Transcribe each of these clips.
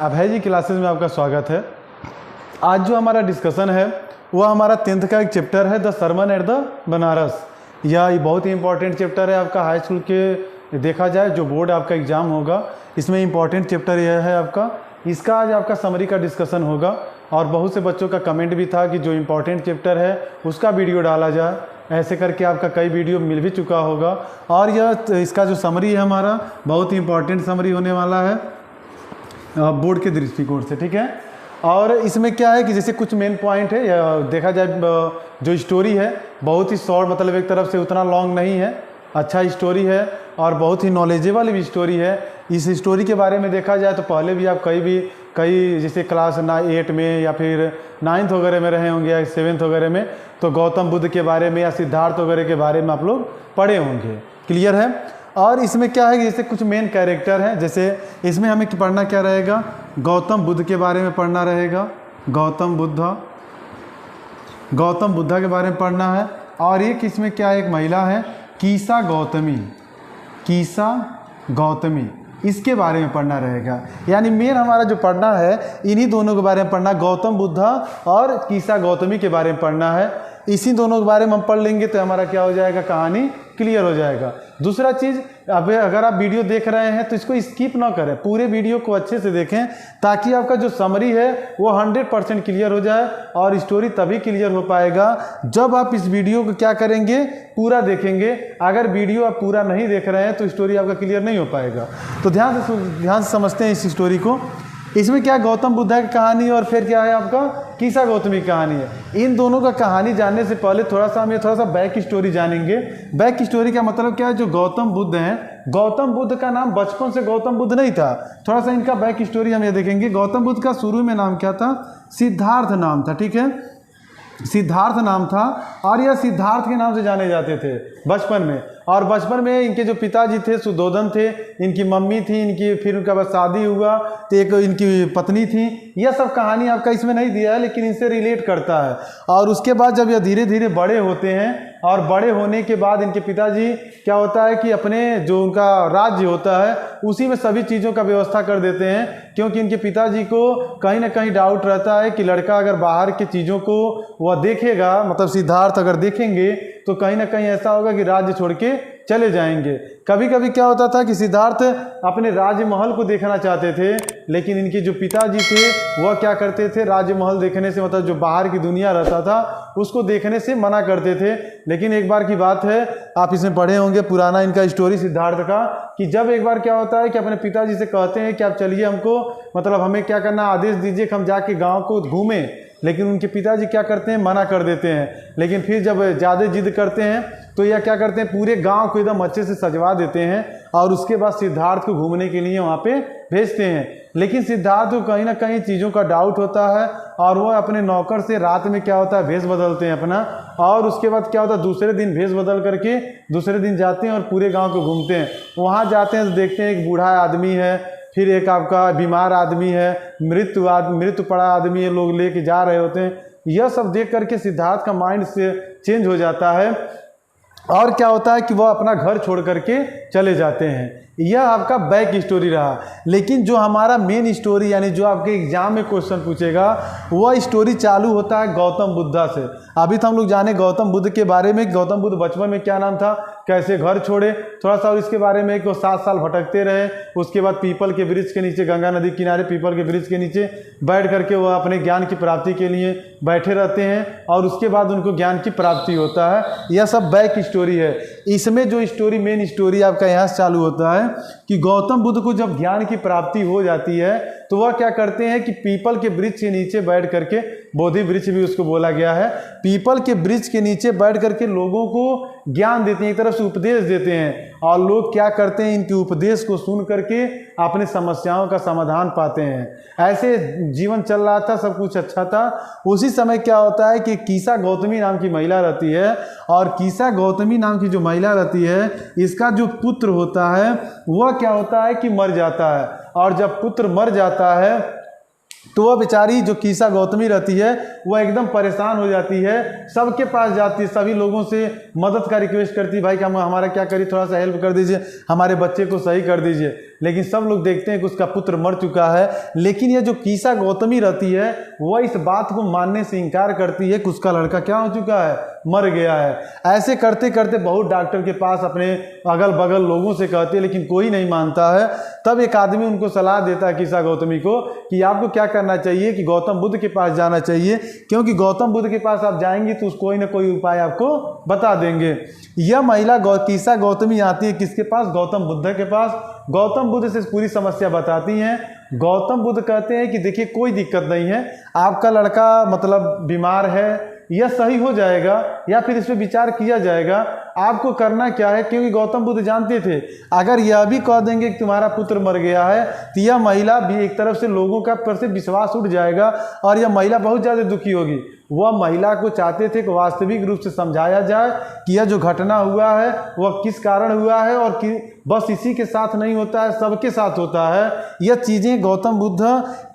अभय जी classes में आपका स्वागत है। आज जो हमारा डिस्कशन है वह हमारा 10th का एक चैप्टर है the sermon at the Benares. यह बहुत ही इंपॉर्टेंट चैप्टर है आपका हाई स्कूल के देखा जाए जो बोर्ड आपका एग्जाम होगा इसमें इंपॉर्टेंट चैप्टर यह है आपका। इसका आज आपका समरी का डिस्कशन होगा और बहुत से बच्चों का कमेंट भी था कि जो इम्पोर्टेंट चैप्टर है उसका वीडियो डाला जाए। ऐसे करके आपका कई वीडियो मिल भी चुका होगा और यह इसका जो समरी है हमारा बहुत ही इंपॉर्टेंट समरी होने वाला है बोर्ड के दृष्टिकोण से, ठीक है। और इसमें क्या है कि जैसे कुछ मेन पॉइंट है देखा जाए जो स्टोरी है बहुत ही शॉर्ट, मतलब एक तरफ से उतना लॉन्ग नहीं है, अच्छा स्टोरी है और बहुत ही नॉलेजेबल भी स्टोरी है। इस स्टोरी के बारे में देखा जाए तो पहले भी आप कई जैसे क्लास 8 में या फिर 9th वगैरह में रहे होंगे या 7th वगैरह में, तो गौतम बुद्ध के बारे में या सिद्धार्थ वगैरह के बारे में आप लोग पढ़े होंगे, क्लियर है। और इसमें क्या है कि जैसे कुछ मेन कैरेक्टर हैं, जैसे इसमें हमें पढ़ना क्या रहेगा, गौतम बुद्ध के बारे में पढ़ना रहेगा, गौतम बुद्धा के बारे में पढ़ना है। और एक इसमें क्या एक महिला है कीसा गौतमी, इसके बारे में पढ़ना रहेगा। यानी मेन हमारा जो पढ़ना है इन्हीं दोनों के बारे में पढ़ना, गौतम बुद्धा और कीसा गौतमी के बारे में पढ़ना है। इसी दोनों के बारे में हम पढ़ लेंगे तो हमारा क्या हो जाएगा, कहानी क्लियर हो जाएगा। दूसरा चीज़, अब अगर आप वीडियो देख रहे हैं तो इसको स्किप ना करें, पूरे वीडियो को अच्छे से देखें ताकि आपका जो समरी है वो 100% क्लियर हो जाए। और स्टोरी तभी क्लियर हो पाएगा जब आप इस वीडियो को क्या करेंगे, पूरा देखेंगे। अगर वीडियो आप पूरा नहीं देख रहे हैं तो स्टोरी आपका क्लियर नहीं हो पाएगा। तो ध्यान से समझते हैं इस स्टोरी को। इसमें क्या गौतम बुद्धा की कहानी और फिर क्या है आपका कीसा गौतमी की कहानी है। इन दोनों का कहानी जानने से पहले थोड़ा सा बैक स्टोरी जानेंगे। बैक स्टोरी का मतलब क्या है, जो गौतम बुद्ध हैं, गौतम बुद्ध का नाम बचपन से गौतम बुद्ध नहीं था। थोड़ा सा इनका बैक स्टोरी हम ये देखेंगे। गौतम बुद्ध का शुरू में नाम क्या था, सिद्धार्थ नाम था, ठीक है, सिद्धार्थ नाम था। और यह सिद्धार्थ के नाम से जाने जाते थे बचपन में। और बचपन में इनके जो पिताजी थे सुद्धोधन थे, इनकी मम्मी थी, इनकी फिर उनका बाद शादी हुआ तो एक इनकी पत्नी थी। यह सब कहानी आपका इसमें नहीं दिया है लेकिन इनसे रिलेट करता है। और उसके बाद जब यह धीरे धीरे बड़े होते हैं और बड़े होने के बाद इनके पिताजी क्या होता है कि अपने जो उनका राज्य होता है उसी में सभी चीज़ों का व्यवस्था कर देते हैं, क्योंकि इनके पिताजी को कहीं ना कहीं डाउट रहता है कि लड़का अगर बाहर की चीज़ों को वह देखेगा, मतलब सिद्धार्थ अगर देखेंगे तो कहीं ना कहीं ऐसा होगा कि राज्य छोड़ के चले जाएंगे। कभी कभी क्या होता था कि सिद्धार्थ अपने राजमहल को देखना चाहते थे, लेकिन इनके जो पिताजी थे वह क्या करते थे, राजमहल देखने से, मतलब जो बाहर की दुनिया रहता था उसको देखने से मना करते थे। लेकिन एक बार की बात है, आप इसमें पढ़े होंगे पुराना इनका स्टोरी सिद्धार्थ का, कि जब एक बार क्या होता है कि अपने पिताजी से कहते हैं कि आप चलिए, हमको मतलब हमें क्या करना, आदेश दीजिए कि हम जाके गाँव को घूमें। लेकिन उनके पिताजी क्या करते हैं, मना कर देते हैं। लेकिन फिर जब ज़्यादा जिद करते हैं तो यह क्या करते हैं, पूरे गांव को एकदम अच्छे से सजवा देते हैं और उसके बाद सिद्धार्थ को घूमने के लिए वहाँ पे भेजते हैं। लेकिन सिद्धार्थ को कहीं ना कहीं चीज़ों का डाउट होता है और वह अपने नौकर से रात में क्या होता है, भेष बदलते हैं अपना। और उसके बाद क्या होता है, दूसरे दिन भेष बदल करके दूसरे दिन जाते हैं और पूरे गाँव को घूमते हैं। वहाँ जाते हैं तो देखते हैं एक बूढ़ा आदमी है, फिर एक आपका बीमार आदमी है, मृत्यु पड़ा आदमी है, लोग लेके जा रहे होते हैं। यह सब देख करके सिद्धार्थ का माइंड से चेंज हो जाता है और क्या होता है कि वह अपना घर छोड़ करके चले जाते हैं। यह आपका बैक स्टोरी रहा। लेकिन जो हमारा मेन स्टोरी, यानी जो आपके एग्जाम में क्वेश्चन पूछेगा, वह स्टोरी चालू होता है गौतम बुद्धा से। अभी तो हम लोग जाने गौतम बुद्ध के बारे में, गौतम बुद्ध बचपन में क्या नाम था, कैसे घर छोड़े, थोड़ा सा और इसके बारे में, कि वो 7 साल भटकते रहे। उसके बाद पीपल के वृक्ष के नीचे, गंगा नदी किनारे पीपल के वृक्ष के नीचे बैठ करके वह अपने ज्ञान की प्राप्ति के लिए बैठे रहते हैं और उसके बाद उनको ज्ञान की प्राप्ति होता है। यह सब बैक स्टोरी है। इसमें जो स्टोरी, मेन स्टोरी आपका यहाँ से चालू होता है कि गौतम बुद्ध को जब ज्ञान की प्राप्ति हो जाती है तो वह क्या करते हैं कि पीपल के वृक्ष के नीचे बैठ करके, बोधि वृक्ष भी उसको बोला गया है, पीपल के वृक्ष के नीचे बैठ करके लोगों को ज्ञान देते हैं, एक तरफ से उपदेश देते हैं। और लोग क्या करते हैं, इनके उपदेश को सुन करके अपने समस्याओं का समाधान पाते हैं। ऐसे जीवन चल रहा था, सब कुछ अच्छा था। उसी समय क्या होता है कि कीसा गौतमी नाम की महिला रहती है और कीसा गौतमी नाम की जो महिला रहती है, इसका जो पुत्र होता है वह क्या होता है कि मर जाता है। और जब पुत्र मर जाता है तो वह बेचारी जो कीसा गौतमी रहती है वह एकदम परेशान हो जाती है, सबके पास जाती है, सभी लोगों से मदद का रिक्वेस्ट करती है, भाई कि हम हमारा क्या करिए, थोड़ा सा हेल्प कर दीजिए, हमारे बच्चे को सही कर दीजिए। लेकिन सब लोग देखते हैं कि उसका पुत्र मर चुका है। लेकिन यह जो कीसा गौतमी रहती है वह इस बात को मानने से इनकार करती है कि उसका लड़का क्या हो चुका है, मर गया है। ऐसे करते करते बहुत डॉक्टर के पास अपने अगल बगल लोगों से कहते हैं, लेकिन कोई नहीं मानता है। तब एक आदमी उनको सलाह देता है कीसा गौतमी को कि आपको क्या करना चाहिए कि गौतम बुद्ध के पास जाना चाहिए, क्योंकि गौतम बुद्ध के पास आप जाएंगी तो कोई ना कोई उपाय आपको बता देंगे। यह महिला कीसा गौतमी आती है किसके पास, गौतम बुद्ध के पास। गौतम बुद्ध से पूरी समस्या बताती हैं। गौतम बुद्ध कहते हैं कि देखिए कोई दिक्कत नहीं है, आपका लड़का मतलब बीमार है, यह सही हो जाएगा या फिर इस पर विचार किया जाएगा। आपको करना क्या है, क्योंकि गौतम बुद्ध जानते थे अगर यह भी कह देंगे कि तुम्हारा पुत्र मर गया है तो यह महिला भी एक तरफ से लोगों का पर से विश्वास उठ जाएगा और यह महिला बहुत ज़्यादा दुखी होगी। वह महिला को चाहते थे कि वास्तविक रूप से समझाया जाए कि यह जो घटना हुआ है वह किस कारण हुआ है और कि बस इसी के साथ नहीं होता है, सबके साथ होता है। यह चीज़ें गौतम बुद्ध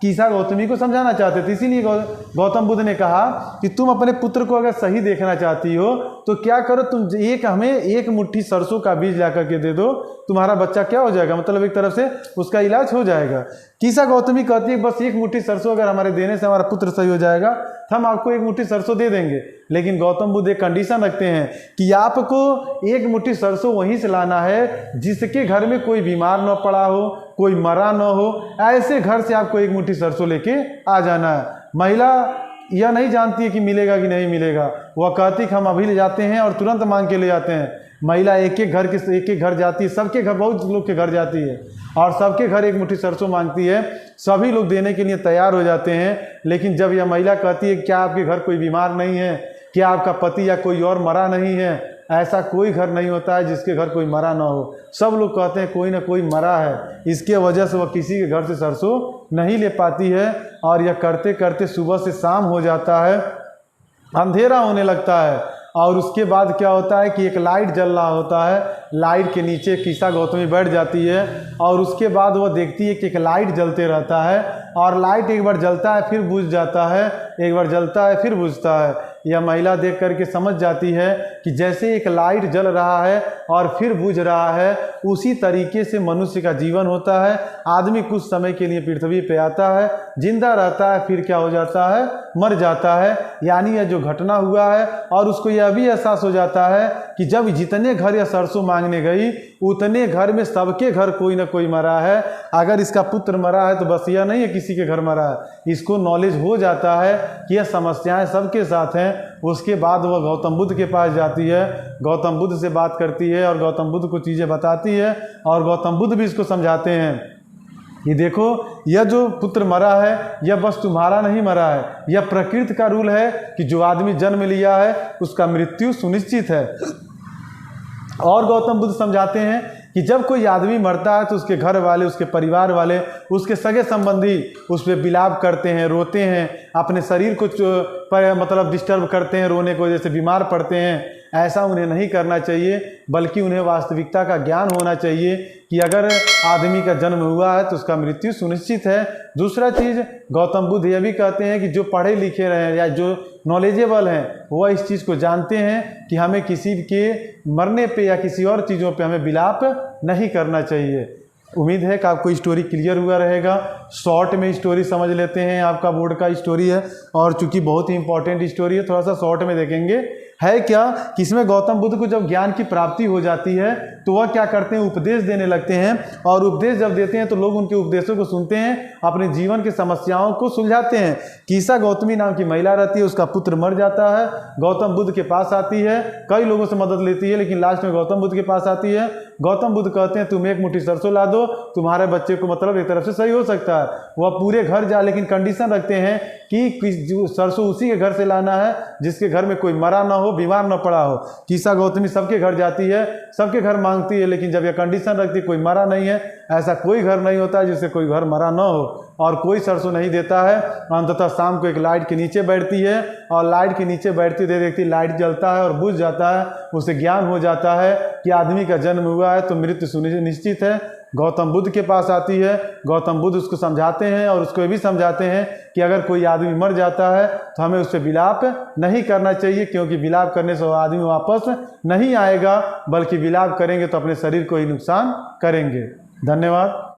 कीसा गौतमी को समझाना चाहते थे। इसीलिए गौतम बुद्ध ने कहा कि तुम अपने पुत्र को अगर सही देखना चाहती हो तो क्या करो, तुम हमें एक मुट्ठी सरसों का बीज ला करके दे दो, तुम्हारा बच्चा क्या हो जाएगा, मतलब एक तरफ से उसका इलाज हो जाएगा। कीसा गौतमी कहती है बस एक मुट्ठी सरसों अगर हमारे देने से हमारा पुत्र सही हो जाएगा तो हम आपको एक मुट्ठी सरसों दे देंगे। लेकिन गौतम बुद्ध एक कंडीशन रखते हैं कि आपको एक मुट्ठी सरसों वहीं से लाना है जिसके घर में कोई बीमार न पड़ा हो, कोई मरा न हो, ऐसे घर से आपको एक मुट्ठी सरसों लेके आ जाना है। महिला यह नहीं जानती है कि मिलेगा कि नहीं मिलेगा, वह कहती कि हम अभी ले जाते हैं और तुरंत मांग के ले जाते हैं। महिला एक एक घर जाती है, सबके घर, बहुत लोग के घर जाती है और सबके घर एक मुट्ठी सरसों मांगती है। सभी लोग देने के लिए तैयार हो जाते हैं। लेकिन जब यह महिला कहती है क्या आपके घर कोई बीमार नहीं है, क्या आपका पति या कोई और मरा नहीं है, ऐसा कोई घर नहीं होता है जिसके घर कोई मरा ना हो, सब लोग कहते हैं कोई ना कोई मरा है। इसके वजह से वह किसी के घर से सरसों नहीं ले पाती है और यह करते करते सुबह से शाम हो जाता है, अंधेरा होने लगता है। और उसके बाद क्या होता है कि एक लाइट जल रहा होता है, लाइट के नीचे कीसा गौतमी बैठ जाती है और उसके बाद वह देखती है कि एक लाइट जलते रहता है और लाइट एक बार जलता है फिर बुझ जाता है, एक बार जलता है फिर बुझता है। यह महिला देख करके समझ जाती है कि जैसे एक लाइट जल रहा है और फिर बुझ रहा है, उसी तरीके से मनुष्य का जीवन होता है। आदमी कुछ समय के लिए पृथ्वी पे आता है, जिंदा रहता है, फिर क्या हो जाता है, मर जाता है। यानी यह जो घटना हुआ है और उसको यह भी एहसास हो जाता है कि जब जितने घर यह सरसों मांगने गई उतने घर में सबके घर कोई ना कोई मरा है। अगर इसका पुत्र मरा है तो बस यह नहीं है किसी के घर मरा है, इसको नॉलेज हो जाता है कि यह समस्याएं सबके साथ हैं। उसके बाद वह गौतम बुद्ध के पास जाती है, गौतम बुद्ध से बात करती है और गौतम बुद्ध को चीज़ें बताती है और गौतम बुद्ध भी इसको समझाते हैं कि देखो यह जो पुत्र मरा है यह बस तुम्हारा नहीं मरा है, यह प्रकृति का रूल है कि जो आदमी जन्म लिया है उसका मृत्यु सुनिश्चित है। और गौतम बुद्ध समझाते हैं कि जब कोई आदमी मरता है तो उसके घर वाले, उसके परिवार वाले, उसके सगे संबंधी उस पर विलाप करते हैं, रोते हैं, अपने शरीर को मतलब डिस्टर्ब करते हैं, रोने की वजह से बीमार पड़ते हैं। ऐसा उन्हें नहीं करना चाहिए, बल्कि उन्हें वास्तविकता का ज्ञान होना चाहिए कि अगर आदमी का जन्म हुआ है तो उसका मृत्यु सुनिश्चित है। दूसरा चीज़ गौतम बुद्ध यह भी कहते हैं कि जो पढ़े लिखे रहे हैं या जो नॉलेजेबल हैं वह इस चीज़ को जानते हैं कि हमें किसी के मरने पे या किसी और चीज़ों पे हमें विलाप नहीं करना चाहिए। उम्मीद है कि आपको स्टोरी क्लियर हुआ रहेगा। शॉर्ट में स्टोरी समझ लेते हैं, आपका बोर्ड का स्टोरी है और चूंकि बहुत ही इंपॉर्टेंट स्टोरी है थोड़ा सा शॉर्ट में देखेंगे। है क्या कि इसमें गौतम बुद्ध को जब ज्ञान की प्राप्ति हो जाती है तो वह क्या करते हैं, उपदेश देने लगते हैं और उपदेश जब देते हैं तो लोग उनके उपदेशों को सुनते हैं, अपने जीवन की समस्याओं को सुलझाते हैं। कीसा गौतमी नाम की महिला रहती है, उसका पुत्र मर जाता है, गौतम बुद्ध के पास आती है, कई लोगों से मदद लेती है लेकिन लास्ट में गौतम बुद्ध के पास आती है। गौतम बुद्ध कहते हैं तुम एक मुट्ठी सरसों ला दो, तुम्हारे बच्चे को मतलब एक तरफ से सही हो सकता है। वह पूरे घर जा, लेकिन कंडीशन रखते हैं कि सरसों उसी के घर से लाना है जिसके घर में कोई मरा ना हो, बीमार ना पड़ा हो। कीसा गौतमी सबके घर जाती है, सबके घर मांगती है, लेकिन जब यह कंडीशन रखती है कोई मरा नहीं है, ऐसा कोई घर नहीं होता है जिससे कोई घर मरा ना हो और कोई सरसों नहीं देता है। अंततः शाम को एक लाइट के नीचे बैठती है और लाइट के नीचे बैठती देखती लाइट जलता है और बुझ जाता है। उसे ज्ञान हो जाता है कि आदमी का जन्म हुआ है तो मृत्यु सुनिश्चित है। गौतम बुद्ध के पास आती है। गौतम बुद्ध उसको समझाते हैं और उसको ये भी समझाते हैं कि अगर कोई आदमी मर जाता है तो हमें उससे विलाप नहीं करना चाहिए, क्योंकि विलाप करने से वो आदमी वापस नहीं आएगा, बल्कि विलाप करेंगे तो अपने शरीर को ही नुकसान करेंगे। धन्यवाद।